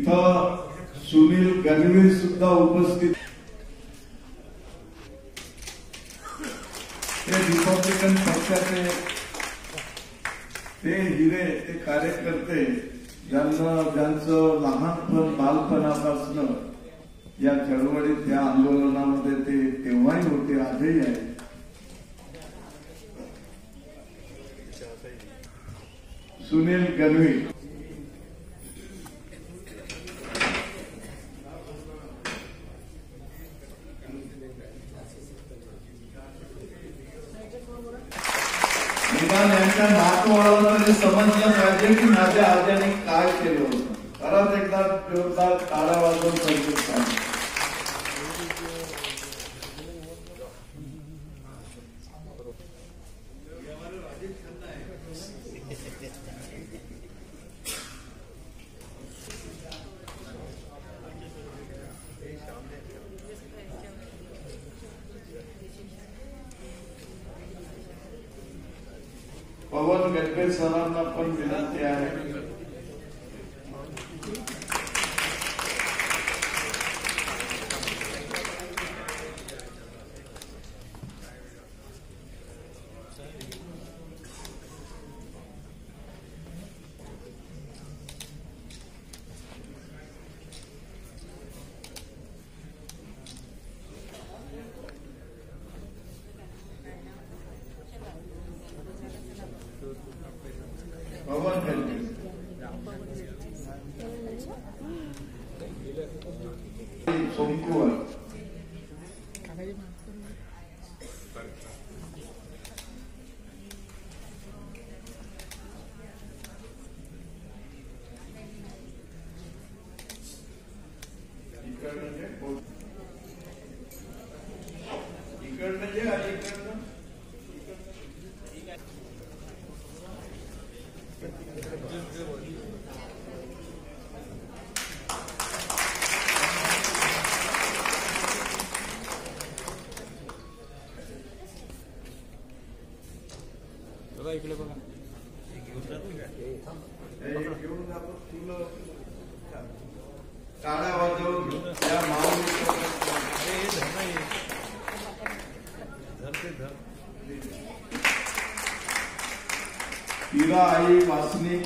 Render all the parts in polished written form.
इथं सुनील गणवीर सुद्धा उपस्थित. ते रिपब्लिकन पक्षाचे ते हिरे, ते कार्यकर्ते ज्यांचं लहानपण बालपणापासून या चळवळीत त्या आंदोलनामध्ये ते तेव्हाही होते, आजही आहे. सुनील गणवीर. निदान यांच्या नातवाला तरी समजलं पाहिजे की माझ्या आज्याने काय केलं होतं. परत एकदा जोरदार टाळ्या वाजवून सांगितलं. पवन गडकरी सरांना पण विनंती आहे. सोमकुवर इकडनं जे आहे इकडनं इकडे बघा. टाळ्या वाजवून त्या हिरा आई वासनी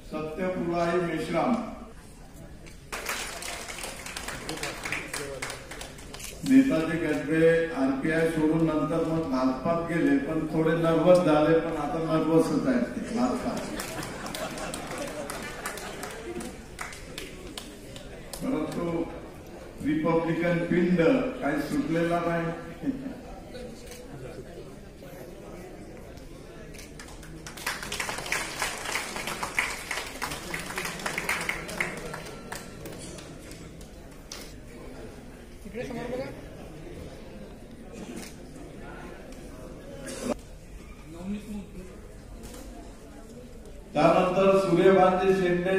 सत्यपुराई मेश्राम. नेताजी गजबे आरपीआय सोडून नंतर मग भाजपात गेले, पण थोडे नर्वस झाले, पण आता नर्वसच आहेत ते भाजपात. परंतु रिपब्लिकन पिंड काही सुटलेला नाही. त्यानंतर सूर्यकांती शेंडे,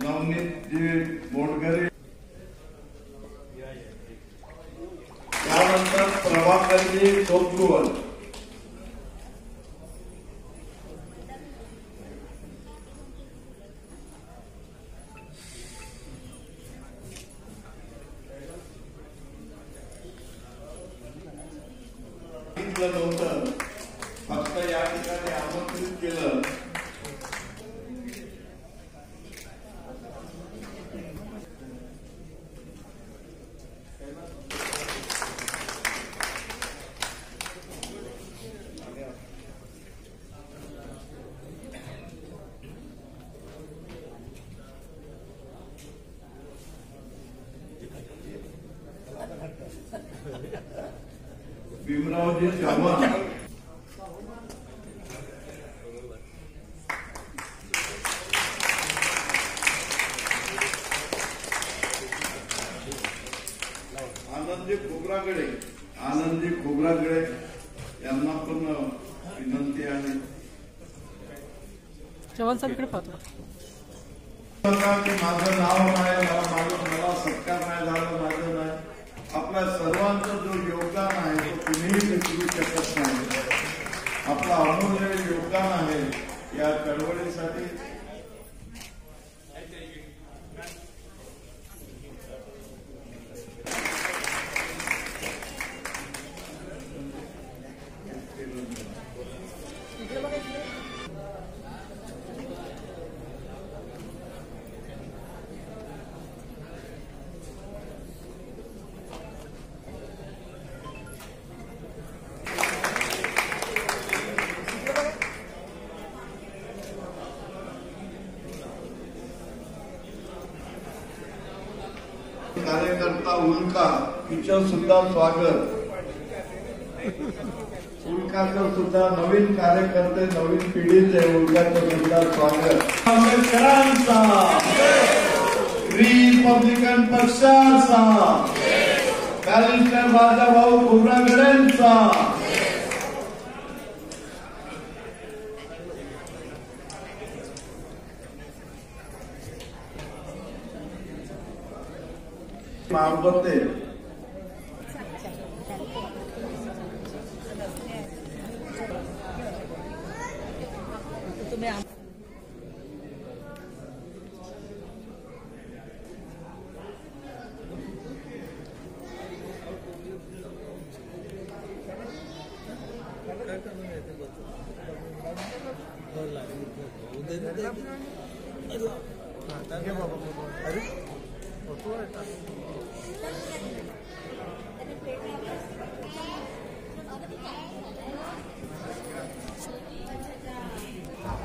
नवनीतजी मोडकरे, त्यानंतर प्रभाकरजी सोमकुवर. नव्हतं, फक्त या ठिकाणी आमंत्रित केलं. भीमरावजी चव्हाण, आनंदजी खोब्रागडे यांना पण विनंती आहे. चव्हाण साहेब इकडे पाहतो. की माझं नाव नाही, मला सत्कार नाही झाला, माझं नाही. आपल्या सर्वांचं जो योगदान आहे तो कुणीही विसरू शकत नाही. आपलं अमूल्य योगदान आहे या चळवळीसाठी. कार्यकर्ता उल्का तिचं सुद्धा स्वागत. उल्काचं सुद्धा नवीन कार्यकर्ते, नवीन पिढीचे उल्काचं सुद्धा स्वागत. आंबेडकरांचा, रिपब्लिकन पक्षाचा, बॅरिस्टर राजाभाऊ खोब्रागडेंचा, मार्फते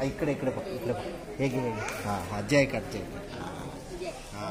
इकडे इकडे बघ, इकडे बघ. हे घे, हे घे. हा हा, जय कर, जय कर. हा.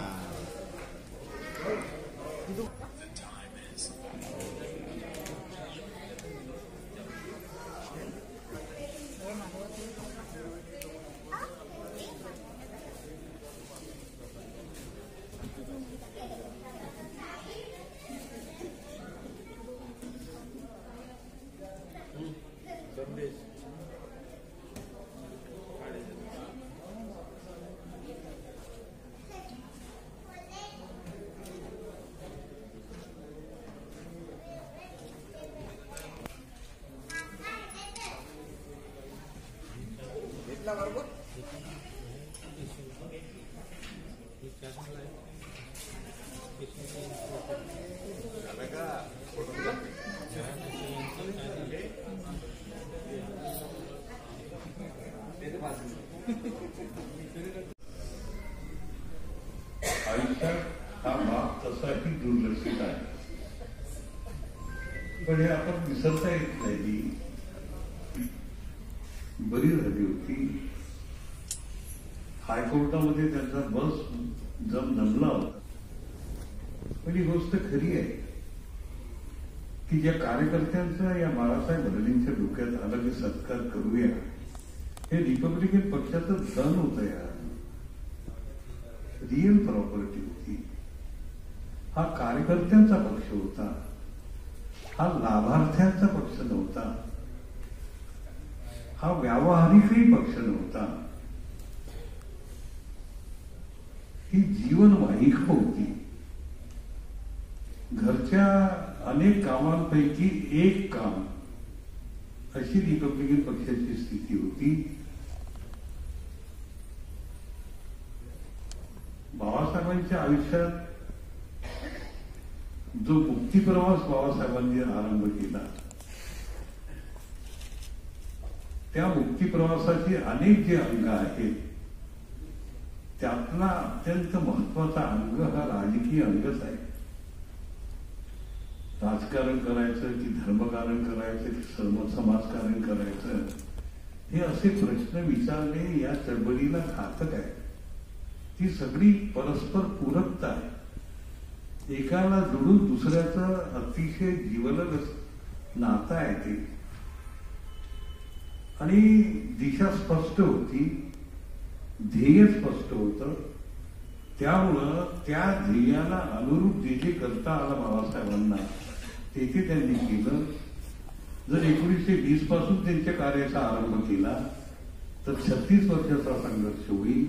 आयुष्यात हा भाग तसाही दुर्लक्षित आहे, पण हे आपण विसरता येत नाही. बरी झाली होती हायकोर्टामध्ये त्यांचा बस जमला होता. पण ही गोष्ट खरी आहे की ज्या कार्यकर्त्यांचा या बाळासाहेब भरणींच्या डोक्यात आलं की सत्कार करूया, हे रिपब्लिकन पक्षाचं धन होतं यार, रिअल प्रॉपर्टी होती. हा कार्यकर्त्यांचा पक्ष होता, हा लाभार्थ्यांचा पक्ष नव्हता, हा व्यावहारिकही पक्ष नव्हता. ही जीवनवाहिका होती. घरच्या अनेक कामांपैकी एक काम अशी रिपब्लिकन पक्षाची स्थिती होती. बाबासाहेबांच्या आयुष्यात जो मुक्ती प्रवास बाबासाहेबांनी आरंभ केला, त्या मुक्ती प्रवासाचे अनेक जे अंग आहेत त्यातला अत्यंत महत्वाचा अंग हा राजकीय अंगच आहे. राजकारण करायचं की धर्मकारण करायचं की समाजकारण करायचं, हे असे प्रश्न विचारणे या चळवळीला घातक आहे. ती सगळी परस्पर पूरकता आहे. एकाला जोडून दुसऱ्याचं अतिशय जिवलग नातं आहे ते. आणि दिशा स्पष्ट होती, ध्येय स्पष्ट होतं. त्यामुळं त्या ध्येयाला अनुरूप जे जे करता आलं बाबासाहेबांना ते त्यांनी केलं. जर 1920 पासून त्यांच्या कार्याचा आरंभ केला तर 36 वर्षाचा संघर्ष होईल.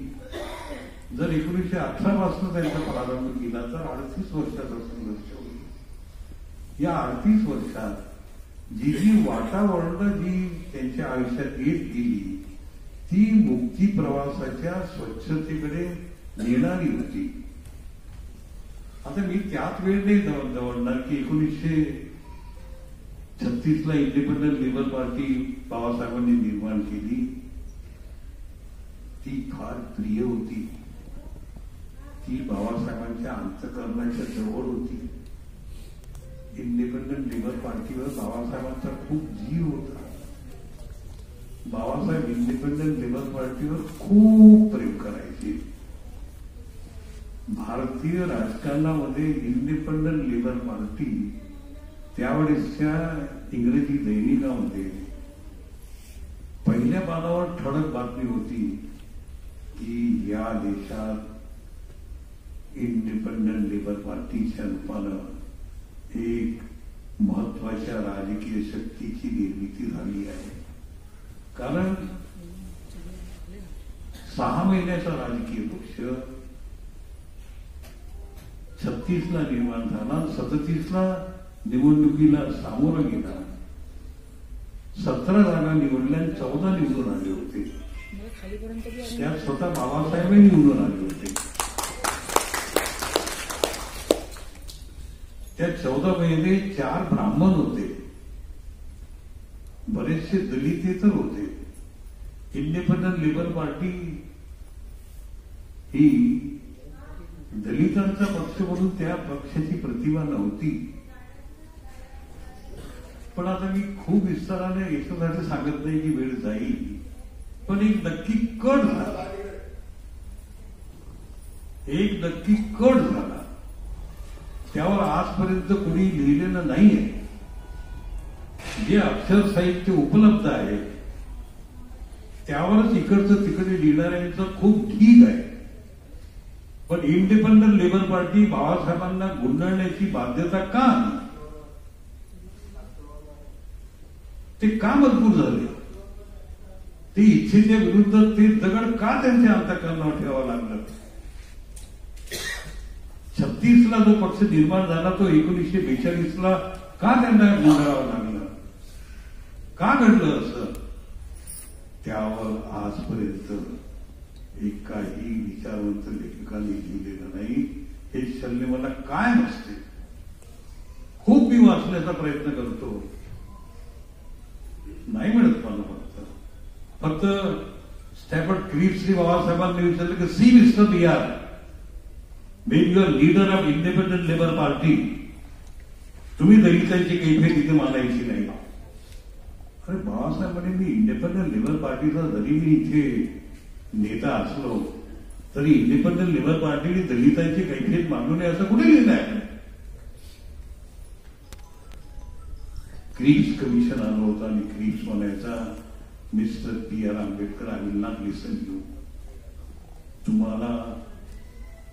जर 1918 पासून त्यांचा प्रारंभ केला तर 38 वर्षाचा संघर्ष होईल. या 38 वर्षात जी जी वातावरण जी त्यांच्या आयुष्यात येत गेली ती मुक्ती प्रवासाच्या स्वच्छतेकडे नेणारी होती. आता मी त्यात वेळ नाही दवडणार की 1936 ला इंडिपेंडंट लेबर पार्टी बाबासाहेबांनी निर्माण केली. ती फार प्रिय होती. ती बाबासाहेबांच्या अंतःकरणाच्या जवळ होती. इंडिपेंडंट लेबर पार्टीवर बाबासाहेबांचा खूप जीव होता. बाबासाहेब इंडिपेंडंट लेबर पार्टीवर खूप प्रेम करायचे. भारतीय राजकारणामध्ये इंडिपेंडंट लेबर पार्टी त्यावेळेसच्या इंग्रजी दैनिकामध्ये पहिल्या पानावर ठळक बातमी होती की या देशात इंडिपेंडंट लेबर पार्टीच्या रूपानं एक महत्वाच्या राजकीय शक्तीची निर्मिती झाली आहे. कारण 6 महिन्याचा राजकीय पक्ष 36 ला निर्माण झाला. 37 ला निवडणुकीला सामोरं गेला. 17 जागा निवडल्या आणि 14 निवडून आले होते. त्यात स्वतः बाबासाहेबही निवडून आले होते. त्या 14 मध्ये 4 ब्राह्मण होते. बरेचसे दलितेतर होते. इंडिपेंडंट लेबर पार्टी ही दलितांचा पक्ष म्हणून त्या पक्षाची प्रतिभा नव्हती. पण आता मी खूप विस्ताराने याच्यासाठी सांगत नाही की वेळ जाईल. पण एक नक्की कट झाला. त्यावर आजपर्यंत कुणी लिहिलेलं नाहीये. जे अक्षर साहित्य उपलब्ध आहे त्यावरच इकडचं तिकडे लिहिणाऱ्यांचं खूप ठीक आहे. पण इंडिपेंडंट लेबर पार्टी बाबासाहेबांना गुंडाळण्याची बाध्यता का आली? ते का मजबूर झाले? ते इच्छेच्या विरुद्ध ते दगड का त्यांच्या अंतःकरणावर ठेवावं लागलं? 36 ला जो पक्ष निर्माण झाला तो 1942 ला का त्यांना गुंडाळावं लागलं? का घडलं असं? त्यावर आजपर्यंत एकाही विचारवंत लेखकाने लिहिलेलं नाही. हे शल्य मला काय नसते. खूप मी वाचण्याचा प्रयत्न करतो, नाही मिळत मला. फक्त स्टॅफर्ड क्रिप्सने बाबासाहेबांनी विचारलं की see mister BR, being the leader of independent labor party, तुम्ही दलितांची कैफियत तिथे मानायची नाही. अरे बाबासाहेब म्हणे मी इंडिपेंडंट लेबर पार्टीचा जरी मी इथे नेता असलो तरी इंडिपेंडंट लेबर पार्टीने दलितांची कैफियत मानू नये असं कुठे लिहिलं आहे? क्रिप्स कमिशन आलं होतं आणि क्रिप्स म्हणायचा mister PR Ambedkar, I will not listen you. तुम्हाला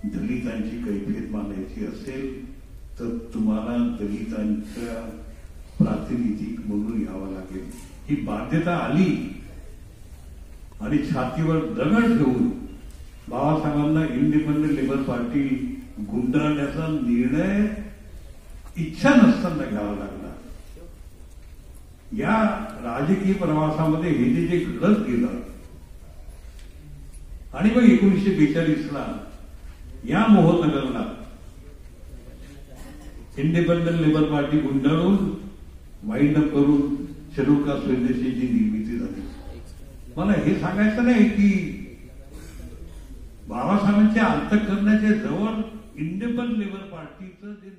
दलितांची कैफियत मानायची असेल तर तुम्हाला दलितांच्या प्रातिनिधिक म्हणून यावं लागेल. ही बाध्यता आली आणि छातीवर दगड ठेवून बाबासाहेबांना इंडिपेंडंट लेबर पार्टी गुंडाळण्याचा निर्णय इच्छा नसताना घ्यावा लागला. या राजकीय प्रवासामध्ये हे जे घडत गेलं आणि मग 1942 ला या मोहननगरला इंडिपेंडंट लेबर पार्टी गुंडाळून वाईंड अप करून शेड्यूल कास्ट फेडरेशनची निर्मिती झाली. मला हे सांगायचं नाही की बाबासाहेबांच्या अंतःकरणाच्या जवळ इंडिपेंडंट लेबर पार्टीचं जे